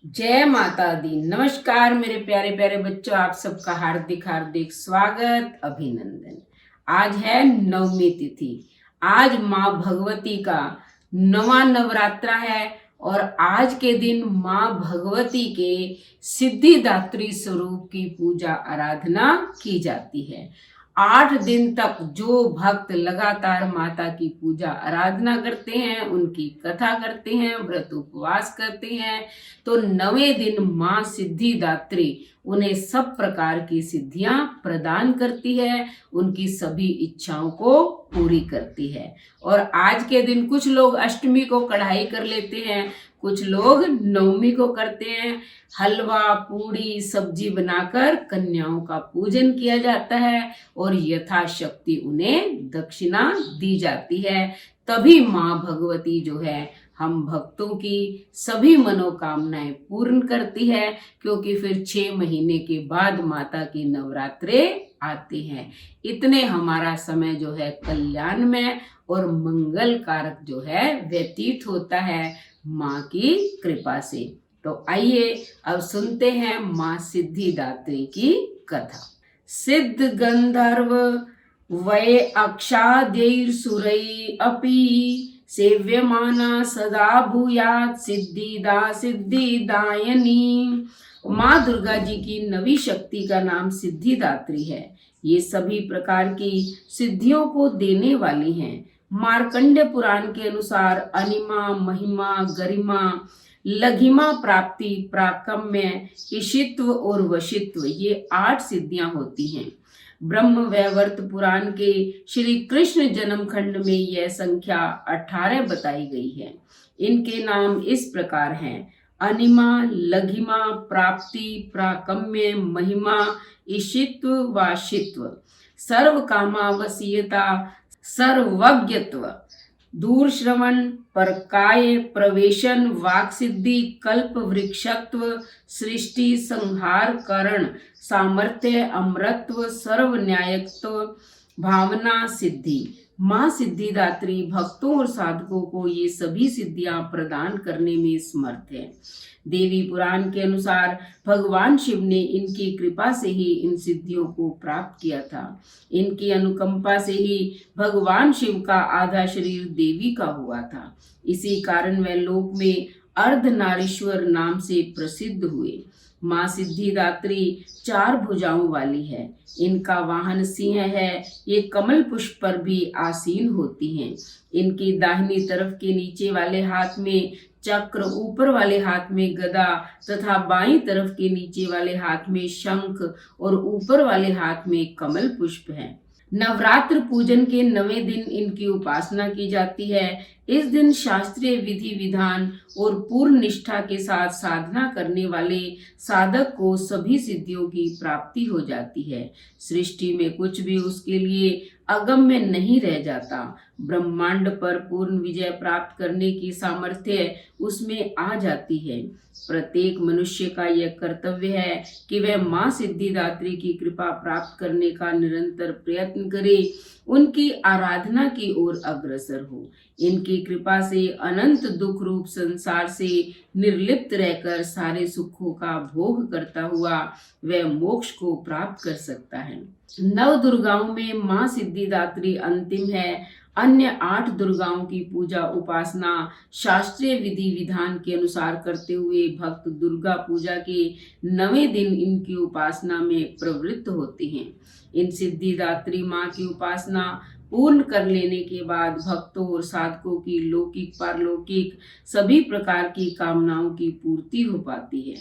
जय माता दी। नमस्कार मेरे प्यारे प्यारे बच्चों, आप सबका हार्दिक हार्दिक स्वागत, अभिनंदन। आज है नवमी तिथि। आज माँ भगवती का नवा नवरात्रा है और आज के दिन माँ भगवती के सिद्धिदात्री स्वरूप की पूजा आराधना की जाती है। 8 दिन तक जो भक्त लगातार माता की पूजा आराधना करते हैं, उनकी कथा करते हैं, व्रत उपवास करते हैं, तो 9वें दिन माँ सिद्धिदात्री उन्हें सब प्रकार की सिद्धियां प्रदान करती है, उनकी सभी इच्छाओं को पूरी करती है। और आज के दिन कुछ लोग अष्टमी को कढ़ाई कर लेते हैं, कुछ लोग नवमी को करते हैं। हलवा पूड़ी सब्जी बनाकर कन्याओं का पूजन किया जाता है और यथाशक्ति उन्हें दक्षिणा दी जाती है। तभी माँ भगवती जो है हम भक्तों की सभी मनोकामनाएं पूर्ण करती है, क्योंकि फिर 6 महीने के बाद माता की नवरात्रे आते हैं। इतने हमारा समय जो है कल्याणमय और मंगल कारक जो है व्यतीत होता है माँ की कृपा से। तो आइए अब सुनते हैं माँ सिद्धिदात्री की कथा। सिद्ध गंधर्व वै अक्षाद्यैर् सुरै अपि सेव्यमाना सदा भूयात् सिद्धिदा सिद्धिदायनी। माँ दुर्गा जी की नवी शक्ति का नाम सिद्धिदात्री है। ये सभी प्रकार की सिद्धियों को देने वाली हैं। मार्कंड्य पुराण के अनुसार अनिमा, महिमा, गरिमा, लघिमा प्राप्ति, प्राकम्य, ईशित्व और वशित्व, ये 8 सिद्धियां होती हैं। ब्रह्म वैवर्त पुराण के श्री कृष्ण जन्म खंड में यह संख्या 18 बताई गई है। इनके नाम इस प्रकार हैं: अनिमा, लघिमा, प्राप्ति, प्राकम्य, महिमा, ईशित्व, वाशित्व, सर्व कामावसीयता, सर्वज्ञत्व, दूर श्रवण, परकाय प्रवेशन, वाक सिद्धि, कल्प वृक्षत्व, सृष्टि संहार करण, सामर्थ्य, अमरत्व, सर्व न्यायत्व, भावना सिद्धि। माँ सिद्धिदात्री भक्तों और साधकों को ये सभी सिद्धियां प्रदान करने में समर्थ है। देवी पुराण के अनुसार भगवान शिव ने इनकी कृपा से ही इन सिद्धियों को प्राप्त किया था। इनकी अनुकंपा से ही भगवान शिव का आधा शरीर देवी का हुआ था। इसी कारण वे लोक में अर्धनारीश्वर नाम से प्रसिद्ध हुए। माँ सिद्धिदात्री 4 भुजाओं वाली है। इनका वाहन सिंह है। ये कमल पुष्प पर भी आसीन होती हैं। इनकी दाहिनी तरफ के नीचे वाले हाथ में चक्र, ऊपर वाले हाथ में गदा तथा बाईं तरफ के नीचे वाले हाथ में शंख और ऊपर वाले हाथ में कमल पुष्प है। नवरात्र पूजन के 9वें दिन इनकी उपासना की जाती है। इस दिन शास्त्रीय विधि विधान और पूर्ण निष्ठा के साथ साधना करने वाले साधक को सभी सिद्धियों की प्राप्ति हो जाती है। सृष्टि में कुछ भी उसके लिए अगम्य नहीं रह जाता। ब्रह्मांड पर पूर्ण विजय प्राप्त करने की सामर्थ्य उसमें आ जाती है। प्रत्येक मनुष्य का यह कर्तव्य है कि वह माँ सिद्धिदात्री की कृपा प्राप्त करने का निरंतर प्रयत्न करे, उनकी आराधना की ओर अग्रसर हो। इनकी कृपा से अनंत दुख रूप संसार से निर्लिप्त रहकर सारे सुखों का भोग करता हुआ वह मोक्ष को प्राप्त कर सकता है। 9 दुर्गाओं में माँ सिद्धिदात्री अंतिम है। अन्य 8 दुर्गाओं की पूजा उपासना शास्त्रीय विधि विधान के अनुसार करते हुए भक्त दुर्गा पूजा के 9वें दिन इनकी उपासना में प्रवृत्त होते हैं। इन सिद्धिदात्री माँ की उपासना पूर्ण कर लेने के बाद भक्तों और साधकों की लौकिक पारलौकिक सभी प्रकार की कामनाओं की पूर्ति हो पाती है।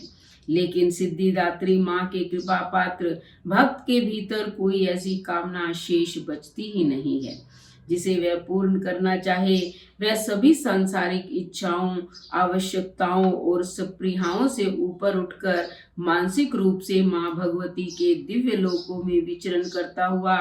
लेकिन सिद्धिदात्री माँ के कृपा पात्र भक्त के भीतर कोई ऐसी कामना शेष बचती ही नहीं है जिसे वह पूर्ण करना चाहे। वह सभी सांसारिक इच्छाओं, आवश्यकताओं और स्पृहाओं से ऊपर उठकर मानसिक रूप से माँ भगवती के दिव्य लोकों में विचरण करता हुआ,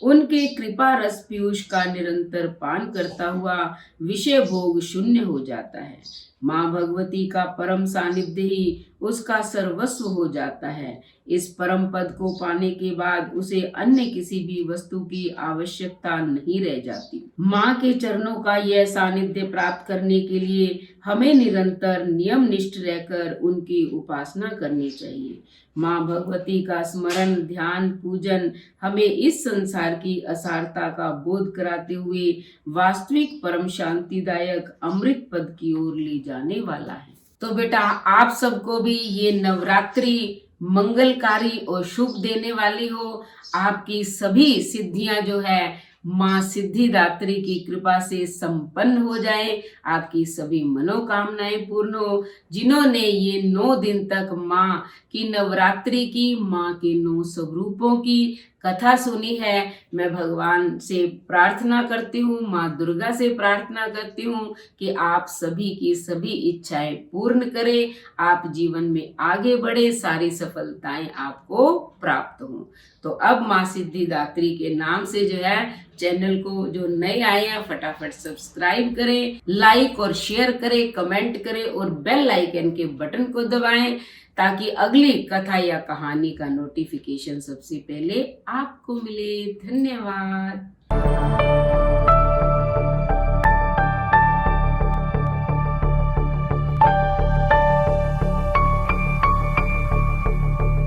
उनके कृपा रस पीयूष का निरंतर पान करता हुआ विषय भोग शून्य हो जाता है। माँ भगवती का परम सानिध्य ही उसका सर्वस्व हो जाता है। इस परम पद को पाने के बाद उसे अन्य किसी भी वस्तु की आवश्यकता नहीं रह जाती। माँ के चरणों का यह सानिध्य प्राप्त करने के लिए हमें निरंतर नियम निष्ठ रहकर उनकी उपासना करनी चाहिए। माँ भगवती का स्मरण, ध्यान, पूजन हमें इस संसार की असारता का बोध कराते हुए वास्तविक परम शांतिदायक अमृत पद की ओर ले जाने वाला है। तो बेटा, आप सबको भी ये नवरात्रि मंगलकारी और शुभ देने वाली हो। आपकी सभी सिद्धियां जो है माँ सिद्धिदात्री की कृपा से संपन्न हो जाए, आपकी सभी मनोकामनाएं पूर्ण हो। जिन्होंने ये 9 दिन तक माँ की नवरात्रि की, माँ के 9 स्वरूपों की कथा सुनी है, मैं भगवान से प्रार्थना करती हूँ, माँ दुर्गा से प्रार्थना करती हूँ कि आप सभी की सभी इच्छाएं पूर्ण करे, आप जीवन में आगे बढ़े, सारी सफलताएं आपको प्राप्त हों। तो अब माँ सिद्धिदात्री के नाम से जो है चैनल को जो नए आए हैं फटाफट सब्सक्राइब करें, लाइक और शेयर करें, कमेंट करें और बेल आइकन के बटन को दबाएं ताकि अगली कथा या कहानी का नोटिफिकेशन सबसे पहले आपको मिले। धन्यवाद।